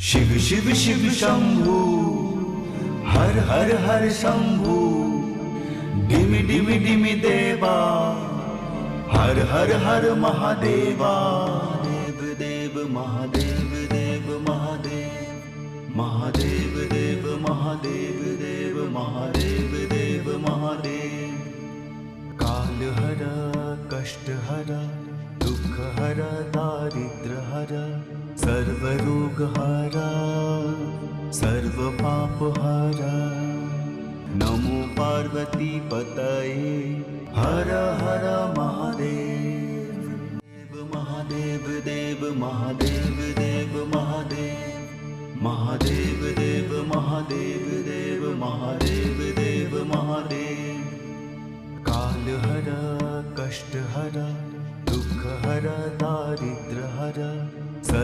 शिव शिव शिव शंभु हर हर हर शंभु डिमि डिमि डिमि देवा हर हर हर महादेवा देव देव महादेव देव महादेव महादेव देव महादेव देव महादेव देव महादेव काल हर कष्ट हर दुख हर दारिद्र हर सर्व रोग हर सर्व पाप हर नमो पार्वती पतये हर हर महादेव देव महादेव देव महादेव देव महादेव महादेव देव महादेव देव महादेव देव महादेव काल हर कष्ट हर दुख हर दारिद्र हर